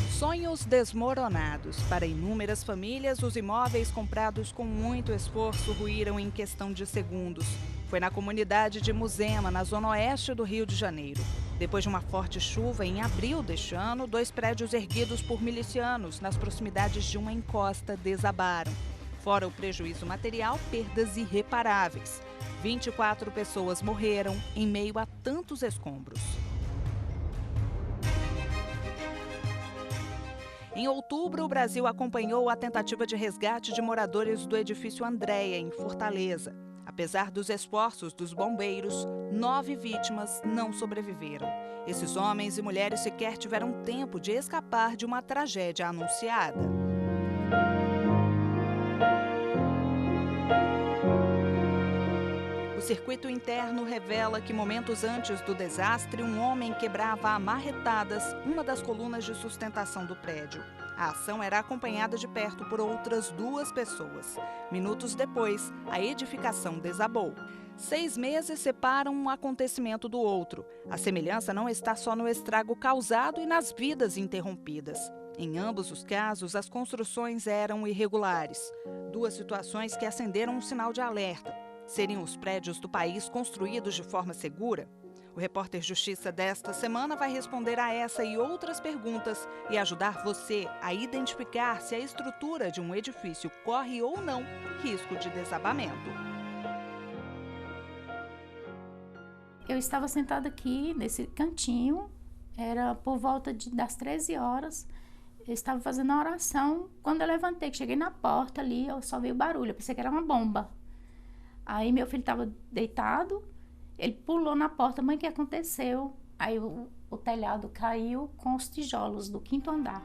Sonhos desmoronados. Para inúmeras famílias, os imóveis comprados com muito esforço ruíram em questão de segundos. Foi na comunidade de Muzema, na zona oeste do Rio de Janeiro. Depois de uma forte chuva, em abril deste ano, 2 prédios erguidos por milicianos nas proximidades de uma encosta desabaram. Fora o prejuízo material, perdas irreparáveis. 24 pessoas morreram em meio a tantos escombros. Em outubro, o Brasil acompanhou a tentativa de resgate de moradores do edifício Andréia, em Fortaleza. Apesar dos esforços dos bombeiros, 9 vítimas não sobreviveram. Esses homens e mulheres sequer tiveram tempo de escapar de uma tragédia anunciada. O circuito interno revela que momentos antes do desastre, um homem quebrava a marretadas uma das colunas de sustentação do prédio. A ação era acompanhada de perto por outras 2 pessoas. Minutos depois, a edificação desabou. 6 meses separam um acontecimento do outro. A semelhança não está só no estrago causado e nas vidas interrompidas. Em ambos os casos, as construções eram irregulares. 2 situações que acenderam um sinal de alerta. Seriam os prédios do país construídos de forma segura? O repórter Justiça desta semana vai responder a essa e outras perguntas e ajudar você a identificar se a estrutura de um edifício corre ou não risco de desabamento. Eu estava sentada aqui nesse cantinho, era por volta das 13 horas, eu estava fazendo a oração. Quando eu levantei, que cheguei na porta ali, eu só vi o barulho, eu pensei que era uma bomba. Aí meu filho estava deitado, ele pulou na porta, mãe, o que aconteceu? Aí o telhado caiu com os tijolos do 5º andar.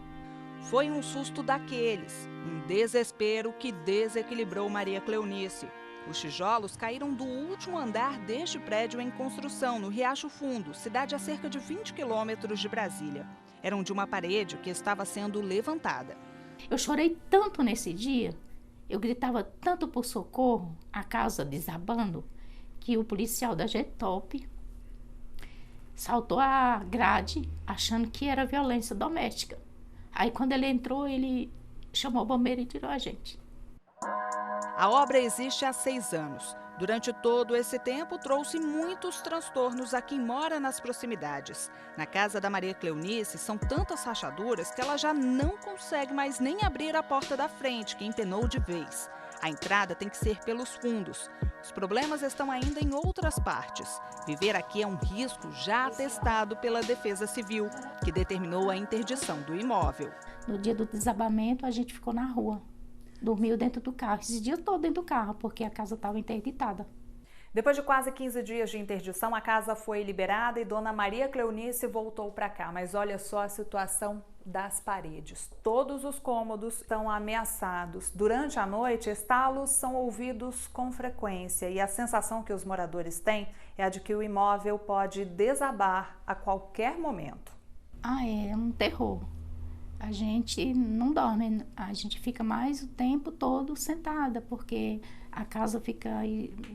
Foi um susto daqueles, um desespero que desequilibrou Maria Cleonice. Os tijolos caíram do último andar deste prédio em construção, no Riacho Fundo, cidade a cerca de 20 quilômetros de Brasília. Eram de uma parede que estava sendo levantada. Eu chorei tanto nesse dia, eu gritava tanto por socorro, a casa desabando, que o policial da Getop saltou a grade achando que era violência doméstica. Aí quando ele entrou, ele chamou o bombeiro e tirou a gente. A obra existe há 6 anos. Durante todo esse tempo, trouxe muitos transtornos a quem mora nas proximidades. Na casa da Maria Cleonice, são tantas rachaduras que ela já não consegue mais nem abrir a porta da frente, que empenou de vez. A entrada tem que ser pelos fundos. Os problemas estão ainda em outras partes. Viver aqui é um risco já atestado pela Defesa Civil, que determinou a interdição do imóvel. No dia do desabamento, a gente ficou na rua. Dormiu dentro do carro, esse dia todo dentro do carro, porque a casa estava interditada. Depois de quase 15 dias de interdição, a casa foi liberada e Dona Maria Cleonice voltou para cá. Mas olha só a situação das paredes. Todos os cômodos estão ameaçados. Durante a noite, estalos são ouvidos com frequência e a sensação que os moradores têm é a de que o imóvel pode desabar a qualquer momento. É um terror. A gente não dorme, a gente fica mais o tempo todo sentada, porque a casa fica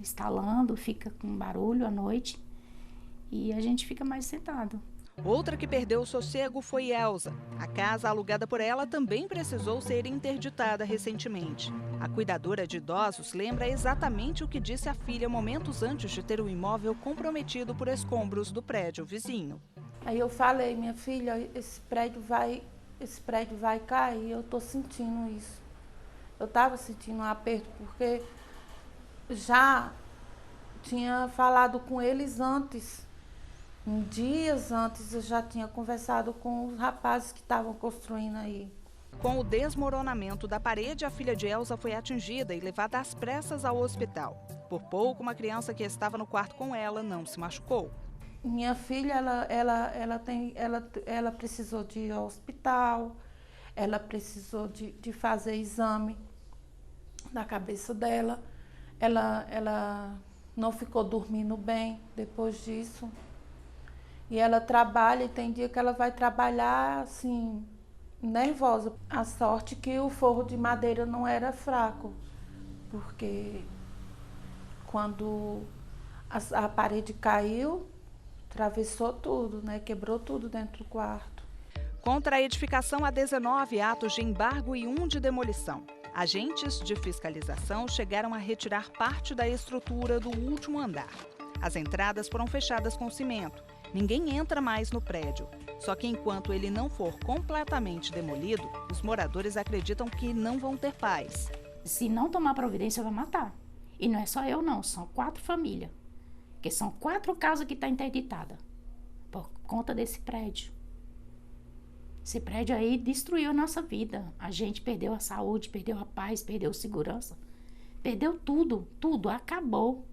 estalando, fica com barulho à noite e a gente fica mais sentado. Outra que perdeu o sossego foi Elza. A casa alugada por ela também precisou ser interditada recentemente. A cuidadora de idosos lembra exatamente o que disse a filha momentos antes de ter o imóvel comprometido por escombros do prédio vizinho. Aí eu falei, minha filha, esse prédio vai cair, eu tô sentindo isso. Eu estava sentindo um aperto, porque já tinha falado com eles antes. Dias antes eu já tinha conversado com os rapazes que estavam construindo aí. Com o desmoronamento da parede, a filha de Elza foi atingida e levada às pressas ao hospital. Por pouco, uma criança que estava no quarto com ela não se machucou. Minha filha, ela precisou de ir ao hospital, ela precisou de fazer exame na cabeça dela. Ela não ficou dormindo bem depois disso. E ela trabalha e tem dia que ela vai trabalhar assim, nervosa. A sorte que o forro de madeira não era fraco, porque quando a parede caiu, atravessou tudo, né? Quebrou tudo dentro do quarto. Contra a edificação, há 19 atos de embargo e 1 de demolição. Agentes de fiscalização chegaram a retirar parte da estrutura do último andar. As entradas foram fechadas com cimento. Ninguém entra mais no prédio. Só que enquanto ele não for completamente demolido, os moradores acreditam que não vão ter paz. Se não tomar providência, vai matar. E não é só eu não, são 4 famílias. Porque são 4 casas que estão interditadas por conta desse prédio. Esse prédio aí destruiu a nossa vida. A gente perdeu a saúde, perdeu a paz, perdeu a segurança. Perdeu tudo, tudo, acabou.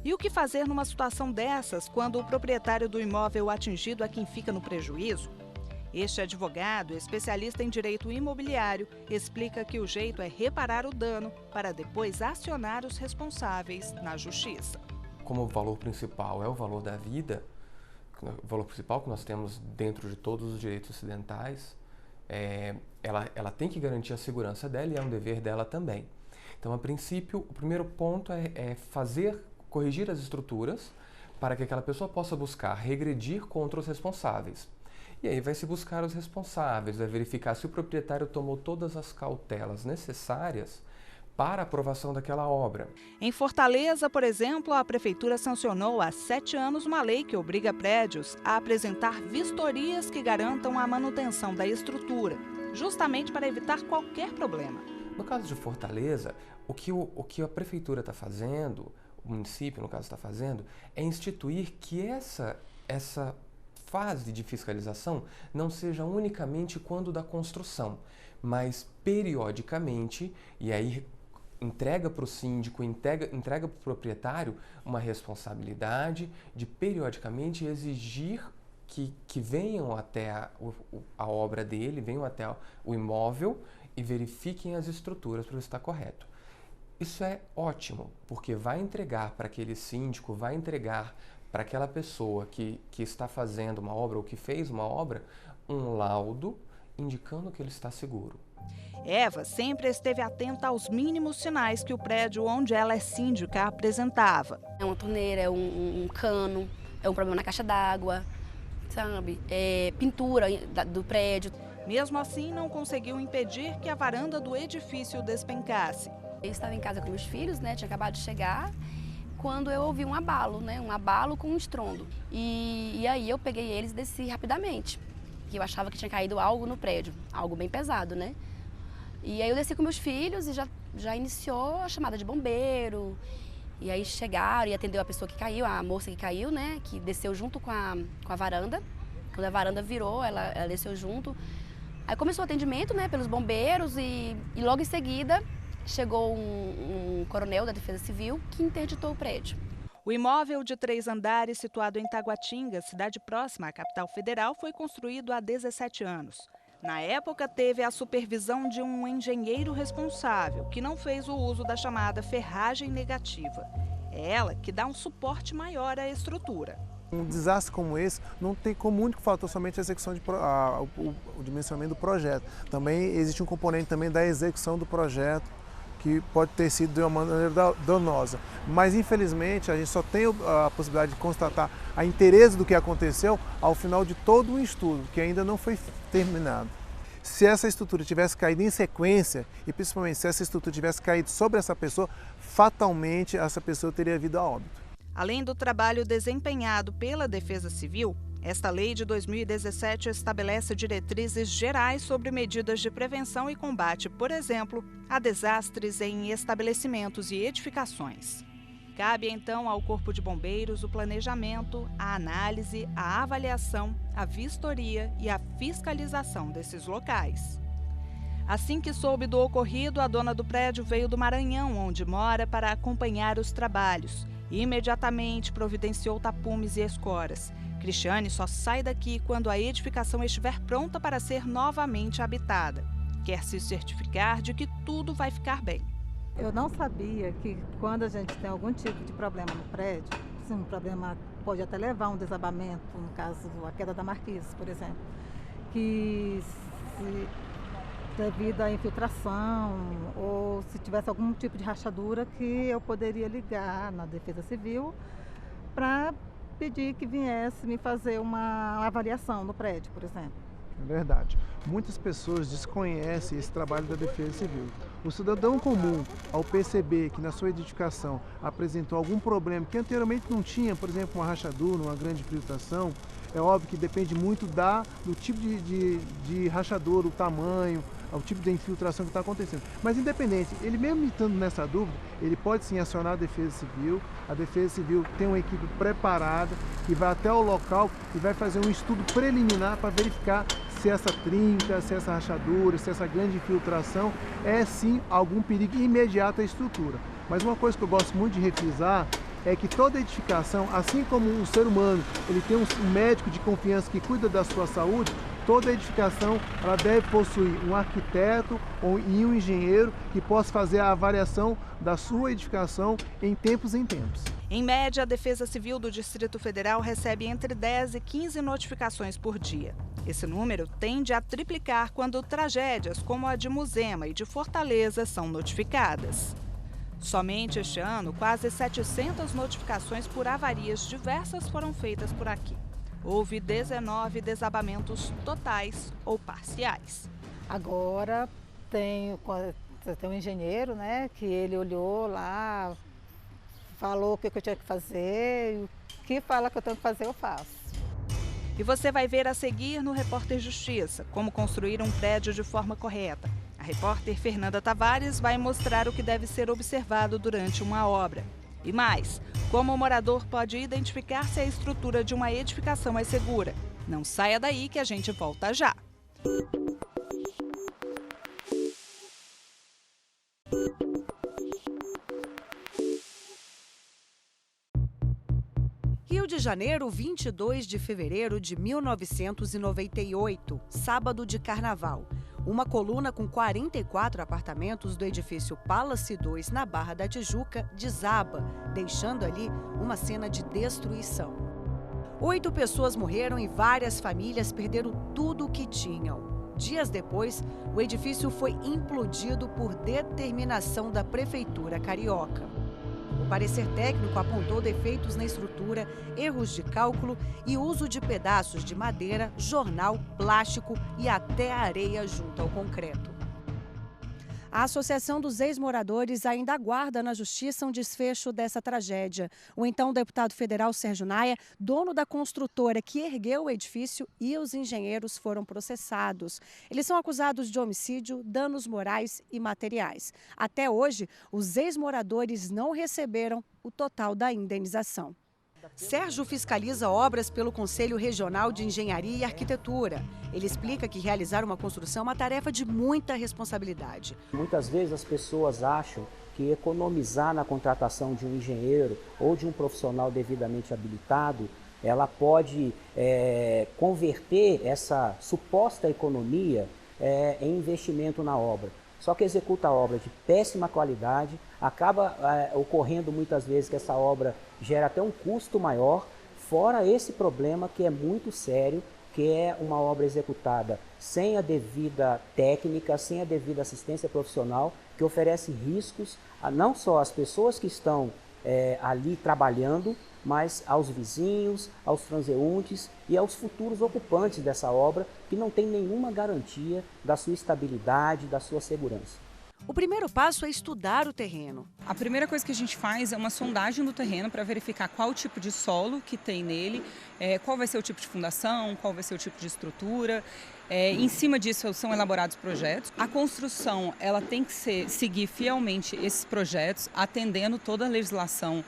E o que fazer numa situação dessas quando o proprietário do imóvel atingido é quem fica no prejuízo? Este advogado, especialista em direito imobiliário, explica que o jeito é reparar o dano para depois acionar os responsáveis na justiça. Como o valor principal é o valor da vida, o valor principal que nós temos dentro de todos os direitos ocidentais, ela tem que garantir a segurança dela e é um dever dela também. Então, a princípio, o primeiro ponto é corrigir as estruturas para que aquela pessoa possa buscar regredir contra os responsáveis. E aí vai se buscar os responsáveis, vai verificar se o proprietário tomou todas as cautelas necessárias para a aprovação daquela obra. Em Fortaleza, por exemplo, a Prefeitura sancionou há 7 anos uma lei que obriga prédios a apresentar vistorias que garantam a manutenção da estrutura, justamente para evitar qualquer problema. No caso de Fortaleza, o que a Prefeitura está fazendo, o município, no caso, está fazendo, é instituir que essa fase de fiscalização não seja unicamente quando da construção, mas periodicamente, e aí entrega para o síndico, entrega para o proprietário uma responsabilidade de periodicamente exigir que venham até a obra dele, venham até o imóvel e verifiquem as estruturas para ver se está correto. Isso é ótimo, porque vai entregar para aquele síndico, vai entregar para aquela pessoa que está fazendo uma obra ou que fez uma obra, um laudo indicando que ele está seguro. Eva sempre esteve atenta aos mínimos sinais que o prédio onde ela é síndica apresentava. É uma torneira, é um cano, é um problema na caixa d'água, sabe? É pintura do prédio. Mesmo assim, não conseguiu impedir que a varanda do edifício despencasse. Eu estava em casa com meus filhos, né? Tinha acabado de chegar, quando eu ouvi um abalo, né? Um abalo com um estrondo. E aí eu peguei eles e desci rapidamente, que eu achava que tinha caído algo no prédio, algo bem pesado, né? E aí eu desci com meus filhos e já iniciou a chamada de bombeiro. E aí chegaram e atendeu a pessoa que caiu, a moça que caiu, né? Que desceu junto com a varanda. Quando a varanda virou, ela desceu junto. Aí começou o atendimento, né? Pelos bombeiros e logo em seguida chegou um coronel da Defesa Civil que interditou o prédio. O imóvel de 3 andares, situado em Taguatinga, cidade próxima à capital federal, foi construído há 17 anos. Na época, teve a supervisão de um engenheiro responsável, que não fez o uso da chamada ferragem negativa. É ela que dá um suporte maior à estrutura. Um desastre como esse não tem como único fator somente a execução o dimensionamento do projeto. Também existe um componente também da execução do projeto, que pode ter sido de uma maneira danosa. Mas, infelizmente, a gente só tem a possibilidade de constatar a inteireza do que aconteceu ao final de todo um estudo, que ainda não foi terminado. Se essa estrutura tivesse caído em sequência, e principalmente se essa estrutura tivesse caído sobre essa pessoa, fatalmente essa pessoa teria vindo a óbito. Além do trabalho desempenhado pela Defesa Civil, esta lei de 2017 estabelece diretrizes gerais sobre medidas de prevenção e combate, por exemplo, a desastres em estabelecimentos e edificações. Cabe então ao Corpo de Bombeiros o planejamento, a análise, a avaliação, a vistoria e a fiscalização desses locais. Assim que soube do ocorrido, a dona do prédio veio do Maranhão, onde mora, para acompanhar os trabalhos. Imediatamente providenciou tapumes e escoras. Cristiane só sai daqui quando a edificação estiver pronta para ser novamente habitada. Quer se certificar de que tudo vai ficar bem. Eu não sabia que quando a gente tem algum tipo de problema no prédio, um problema pode até levar a um desabamento, no caso, a queda da marquise, por exemplo, que devido à infiltração ou se tivesse algum tipo de rachadura que eu poderia ligar na Defesa Civil para pedir que viesse me fazer uma avaliação no prédio, por exemplo. É verdade. Muitas pessoas desconhecem esse trabalho da Defesa Civil. O cidadão comum, ao perceber que na sua edificação apresentou algum problema que anteriormente não tinha, por exemplo, uma rachadura, uma grande infiltração, é óbvio que depende muito do tipo de rachadura, o tamanho, o tipo de infiltração que está acontecendo. Mas independente, ele mesmo estando nessa dúvida, ele pode sim acionar a Defesa Civil. A Defesa Civil tem uma equipe preparada que vai até o local e vai fazer um estudo preliminar para verificar se essa trinca, se essa rachadura, se essa grande infiltração é sim algum perigo imediato à estrutura. Mas uma coisa que eu gosto muito de refrisar é que toda edificação, assim como um ser humano, ele tem um médico de confiança que cuida da sua saúde, toda edificação ela deve possuir um arquiteto e um engenheiro que possa fazer a avaliação da sua edificação em tempos. Em média, a Defesa Civil do Distrito Federal recebe entre 10 e 15 notificações por dia. Esse número tende a triplicar quando tragédias como a de Muzema e de Fortaleza são notificadas. Somente este ano, quase 700 notificações por avarias diversas foram feitas por aqui. Houve 19 desabamentos totais ou parciais. Agora tem um engenheiro, né, que ele olhou lá, falou o que eu tinha que fazer, e o que fala que eu tenho que fazer eu faço. E você vai ver a seguir no Repórter Justiça como construir um prédio de forma correta. A repórter Fernanda Tavares vai mostrar o que deve ser observado durante uma obra. E mais, como o morador pode identificar se a estrutura de uma edificação é segura. Não saia daí que a gente volta já. Rio de Janeiro, 22 de fevereiro de 1998, sábado de carnaval. Uma coluna com 44 apartamentos do edifício Palace 2, na Barra da Tijuca, desaba, deixando ali uma cena de destruição. 8 pessoas morreram e várias famílias perderam tudo o que tinham. Dias depois, o edifício foi implodido por determinação da Prefeitura Carioca. O parecer técnico apontou defeitos na estrutura, erros de cálculo e uso de pedaços de madeira, jornal, plástico e até areia junto ao concreto. A Associação dos Ex-Moradores ainda aguarda na Justiça um desfecho dessa tragédia. O então deputado federal Sérgio Naia, dono da construtora que ergueu o edifício, e os engenheiros foram processados. Eles são acusados de homicídio, danos morais e materiais. Até hoje, os ex-moradores não receberam o total da indenização. Sérgio fiscaliza obras pelo Conselho Regional de Engenharia e Arquitetura. Ele explica que realizar uma construção é uma tarefa de muita responsabilidade. Muitas vezes as pessoas acham que economizar na contratação de um engenheiro ou de um profissional devidamente habilitado, ela pode converter essa suposta economia em investimento na obra. Só que executa a obra de péssima qualidade, acaba ocorrendo muitas vezes que essa obra gera até um custo maior, fora esse problema que é muito sério, que é uma obra executada sem a devida técnica, sem a devida assistência profissional, que oferece riscos a não só às pessoas que estão ali trabalhando, mas aos vizinhos, aos transeuntes e aos futuros ocupantes dessa obra, que não tem nenhuma garantia da sua estabilidade, da sua segurança. O primeiro passo é estudar o terreno. A primeira coisa que a gente faz é uma sondagem do terreno para verificar qual o tipo de solo que tem nele, qual vai ser o tipo de fundação, qual vai ser o tipo de estrutura. Em cima disso são elaborados projetos. A construção ela tem que seguir fielmente esses projetos, atendendo toda a legislação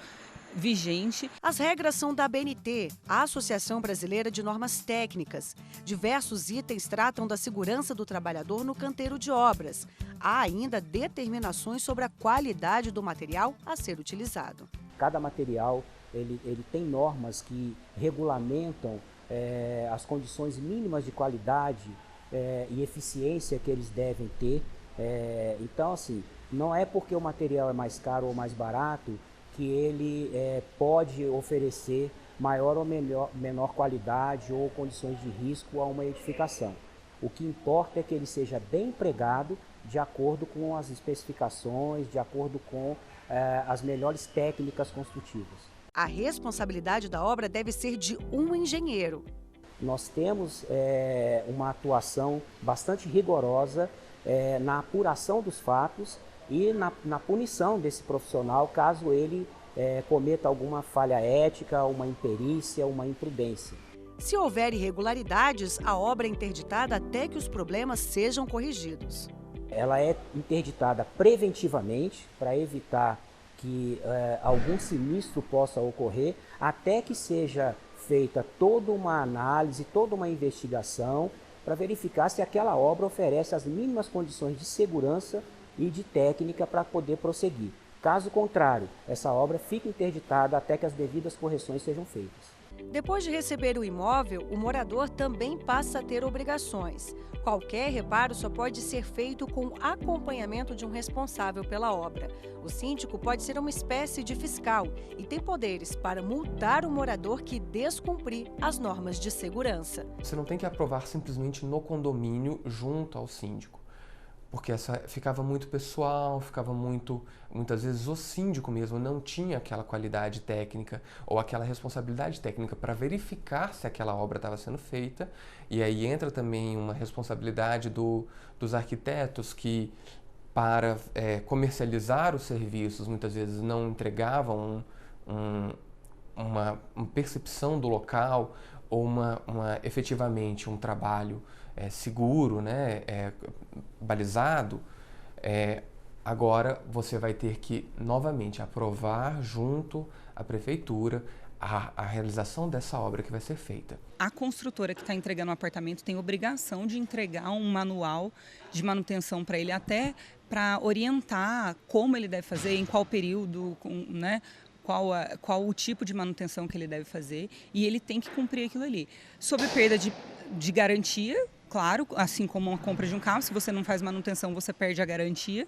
vigente. As regras são da ABNT, a Associação Brasileira de Normas Técnicas. Diversos itens tratam da segurança do trabalhador no canteiro de obras. Há ainda determinações sobre a qualidade do material a ser utilizado. Cada material ele tem normas que regulamentam as condições mínimas de qualidade e eficiência que eles devem ter. Então, assim, não é porque o material é mais caro ou mais barato que ele pode oferecer maior ou menor qualidade ou condições de risco a uma edificação. O que importa é que ele seja bem empregado de acordo com as especificações, de acordo com as melhores técnicas construtivas. A responsabilidade da obra deve ser de um engenheiro. Nós temos uma atuação bastante rigorosa na apuração dos fatos e na punição desse profissional caso ele cometa alguma falha ética, uma imperícia, uma imprudência. Se houver irregularidades, a obra é interditada até que os problemas sejam corrigidos. Ela é interditada preventivamente para evitar que algum sinistro possa ocorrer, até que seja feita toda uma análise, toda uma investigação para verificar se aquela obra oferece as mínimas condições de segurança e de técnica para poder prosseguir. Caso contrário, essa obra fica interditada até que as devidas correções sejam feitas. Depois de receber o imóvel, o morador também passa a ter obrigações. Qualquer reparo só pode ser feito com acompanhamento de um responsável pela obra. O síndico pode ser uma espécie de fiscal e tem poderes para multar o morador que descumprir as normas de segurança. Você não tem que aprovar simplesmente no condomínio junto ao síndico, porque ficava muito pessoal, muitas vezes o síndico mesmo não tinha aquela qualidade técnica ou aquela responsabilidade técnica para verificar se aquela obra estava sendo feita, e aí entra também uma responsabilidade dos arquitetos que, para comercializar os serviços, muitas vezes não entregavam uma percepção do local ou efetivamente um trabalho seguro, né, balizado. Agora você vai ter que novamente aprovar junto à prefeitura a realização dessa obra que vai ser feita. A construtora que está entregando o apartamento tem obrigação de entregar um manual de manutenção para ele, até para orientar como ele deve fazer, em qual período, né? Qual o tipo de manutenção que ele deve fazer, e ele tem que cumprir aquilo ali. Sob perda de garantia, claro, assim como uma compra de um carro, se você não faz manutenção, você perde a garantia.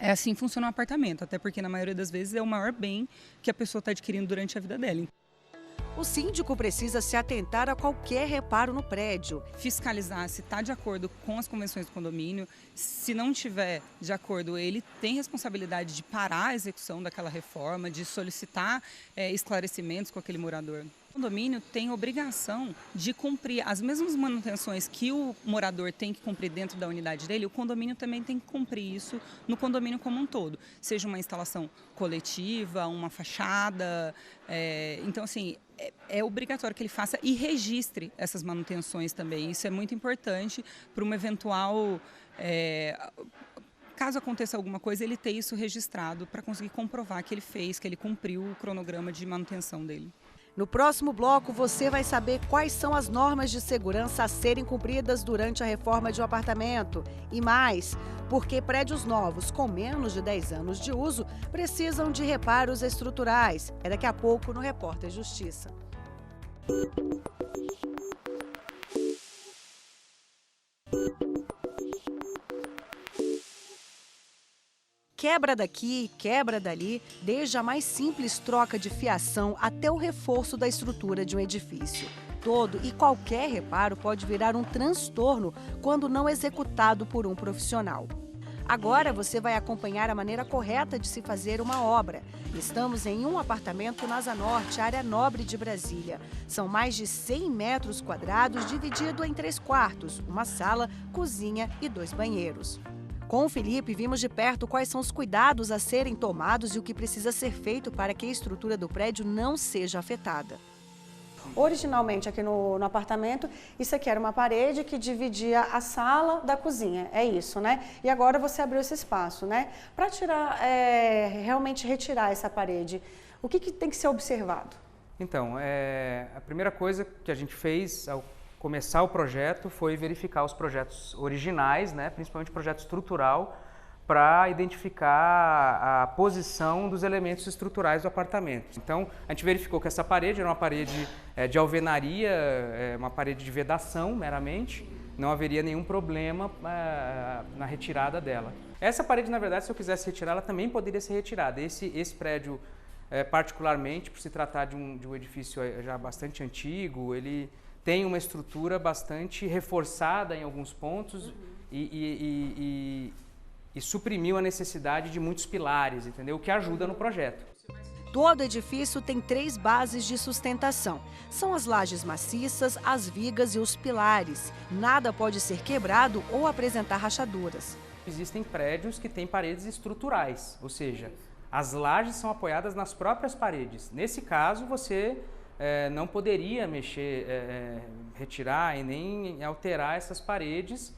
É assim que funciona um apartamento, até porque na maioria das vezes é o maior bem que a pessoa está adquirindo durante a vida dela. O síndico precisa se atentar a qualquer reparo no prédio. Fiscalizar se está de acordo com as convenções do condomínio. Se não estiver de acordo, ele tem responsabilidade de parar a execução daquela reforma, de solicitar esclarecimentos com aquele morador. O condomínio tem obrigação de cumprir as mesmas manutenções que o morador tem que cumprir dentro da unidade dele, o condomínio também tem que cumprir isso no condomínio como um todo. Seja uma instalação coletiva, uma fachada. Então, assim, é obrigatório que ele faça e registre essas manutenções também. Isso é muito importante para uma eventual... caso aconteça alguma coisa, ele ter isso registrado para conseguir comprovar que ele fez, que ele cumpriu o cronograma de manutenção dele. No próximo bloco, você vai saber quais são as normas de segurança a serem cumpridas durante a reforma de um apartamento. E mais, porque prédios novos com menos de 10 anos de uso precisam de reparos estruturais. É daqui a pouco no Repórter Justiça. Quebra daqui, quebra dali, desde a mais simples troca de fiação até o reforço da estrutura de um edifício. Todo e qualquer reparo pode virar um transtorno quando não executado por um profissional. Agora você vai acompanhar a maneira correta de se fazer uma obra. Estamos em um apartamento na Asa Norte, área nobre de Brasília. São mais de 100 metros quadrados, dividido em 3 quartos, uma sala, cozinha e 2 banheiros. Com o Felipe, vimos de perto quais são os cuidados a serem tomados e o que precisa ser feito para que a estrutura do prédio não seja afetada. Originalmente, aqui no apartamento, isso aqui era uma parede que dividia a sala da cozinha, é isso, né? E agora você abriu esse espaço, né? Para realmente retirar essa parede, o que tem que ser observado? Então, a primeira coisa que a gente fez ao começar o projeto foi verificar os projetos originais, né, principalmente o projeto estrutural, para identificar a posição dos elementos estruturais do apartamento. Então, a gente verificou que essa parede era uma parede de alvenaria, uma parede de vedação meramente, não haveria nenhum problema na retirada dela. Essa parede, na verdade, se eu quisesse retirar, ela também poderia ser retirada. Esse prédio particularmente por se tratar de um edifício já bastante antigo, ele tem uma estrutura bastante reforçada em alguns pontos e suprimiu a necessidade de muitos pilares, entendeu? O que ajuda no projeto. Todo edifício tem 3 bases de sustentação. São as lajes maciças, as vigas e os pilares. Nada pode ser quebrado ou apresentar rachaduras. Existem prédios que têm paredes estruturais, ou seja, as lajes são apoiadas nas próprias paredes. Nesse caso, você não poderia mexer, retirar e nem alterar essas paredes,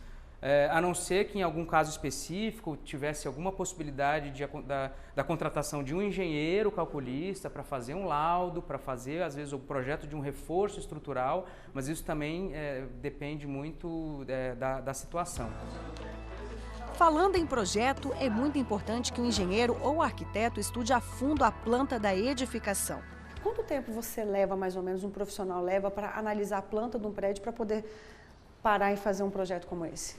a não ser que em algum caso específico tivesse alguma possibilidade da contratação de um engenheiro calculista para fazer um laudo, para fazer às vezes o projeto de um reforço estrutural, mas isso também depende muito da situação. Falando em projeto, é muito importante que o engenheiro ou arquiteto estude a fundo a planta da edificação. Quanto tempo você leva, mais ou menos, um profissional leva para analisar a planta de um prédio para poder parar e fazer um projeto como esse?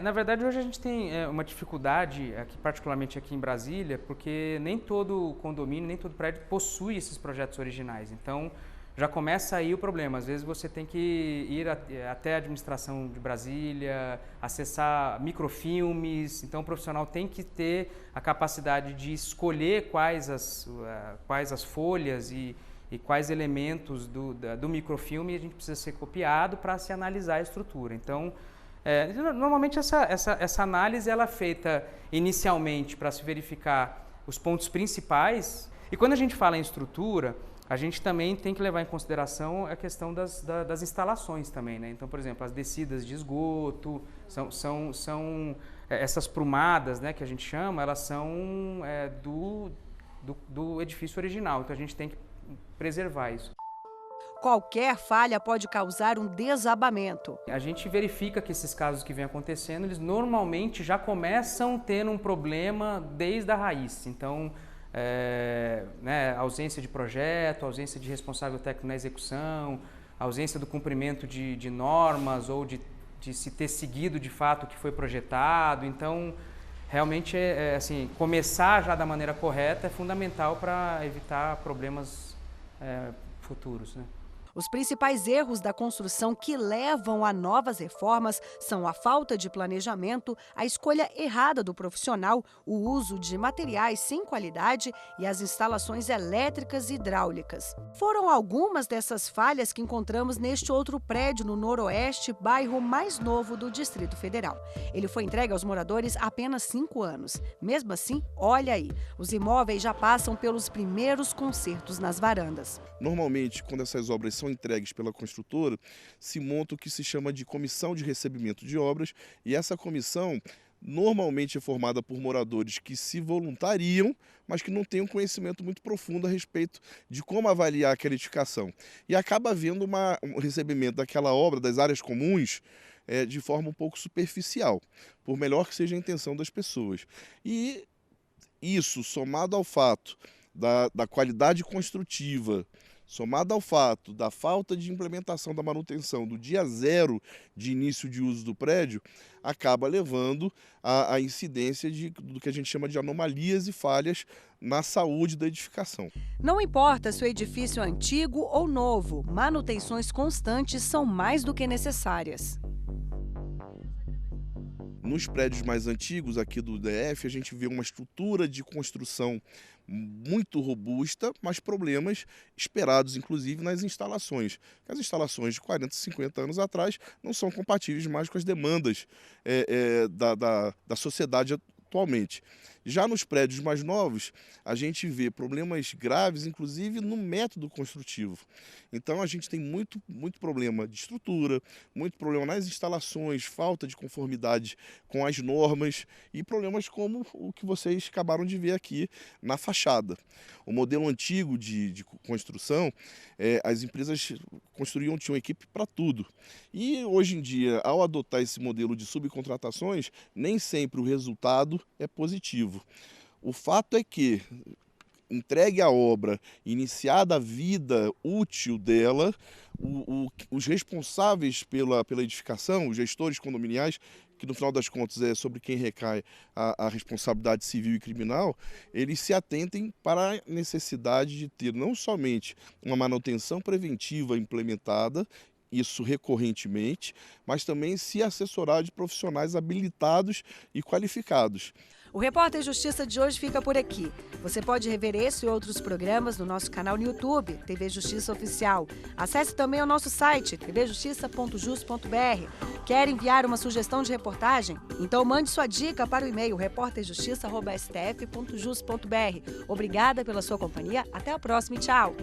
Na verdade, hoje a gente tem uma dificuldade, particularmente aqui em Brasília, porque nem todo condomínio, nem todo prédio possui esses projetos originais. Então, já começa aí o problema. Às vezes você tem que ir até a administração de Brasília, acessar microfilmes. Então, o profissional tem que ter a capacidade de escolher quais as folhas e quais elementos do microfilme a gente precisa ser copiado para se analisar a estrutura. Então, normalmente essa análise ela é feita inicialmente para se verificar os pontos principais. E quando a gente fala em estrutura, a gente também tem que levar em consideração a questão das instalações também, né? Então, por exemplo, as descidas de esgoto, são essas prumadas, né, que a gente chama, elas são do edifício original, então a gente tem que preservar isso. Qualquer falha pode causar um desabamento. A gente verifica que esses casos que vêm acontecendo, eles normalmente já começam tendo um problema desde a raiz. Então, ausência de projeto, ausência de responsável técnico na execução, ausência do cumprimento de normas ou de se ter seguido de fato o que foi projetado. Então, realmente, assim, começar já da maneira correta é fundamental para evitar problemas futuros, né? Os principais erros da construção que levam a novas reformas são a falta de planejamento, a escolha errada do profissional, o uso de materiais sem qualidade e as instalações elétricas e hidráulicas. Foram algumas dessas falhas que encontramos neste outro prédio no Noroeste, bairro mais novo do Distrito Federal. Ele foi entregue aos moradores há apenas 5 anos. Mesmo assim, olha aí, os imóveis já passam pelos primeiros consertos nas varandas. Normalmente, quando essas obras são entregues pela construtora, se monta o que se chama de comissão de recebimento de obras, e essa comissão normalmente é formada por moradores que se voluntariam, mas que não têm um conhecimento muito profundo a respeito de como avaliar aquela edificação. E acaba havendo um recebimento daquela obra, das áreas comuns, de forma um pouco superficial, por melhor que seja a intenção das pessoas. E isso, somado ao fato da qualidade construtiva, somado ao fato da falta de implementação da manutenção do dia 0 de início de uso do prédio, acaba levando à incidência do que a gente chama de anomalias e falhas na saúde da edificação. Não importa se o edifício é antigo ou novo, manutenções constantes são mais do que necessárias. Nos prédios mais antigos aqui do DF, a gente vê uma estrutura de construção muito robusta, mas problemas esperados, inclusive, nas instalações. As instalações de 40, 50 anos atrás não são compatíveis mais com as demandas da sociedade atualmente. Já nos prédios mais novos, a gente vê problemas graves, inclusive no método construtivo. Então a gente tem muito problema de estrutura, muito problema nas instalações, falta de conformidade com as normas e problemas como o que vocês acabaram de ver aqui na fachada. O modelo antigo de construção, as empresas tinham equipe para tudo. E hoje em dia, ao adotar esse modelo de subcontratações, nem sempre o resultado é positivo. O fato é que, entregue a obra, iniciada a vida útil dela, os responsáveis pela edificação, os gestores condominiais, que no final das contas é sobre quem recai a responsabilidade civil e criminal, eles se atentem para a necessidade de ter não somente uma manutenção preventiva implementada, isso recorrentemente, mas também se assessorar de profissionais habilitados e qualificados. O Repórter Justiça de hoje fica por aqui. Você pode rever esse e outros programas no nosso canal no YouTube, TV Justiça Oficial. Acesse também o nosso site, tvjustiça.jus.br. Quer enviar uma sugestão de reportagem? Então mande sua dica para o e-mail repórterjustiça@stf.jus.br. Obrigada pela sua companhia. Até a próxima e tchau!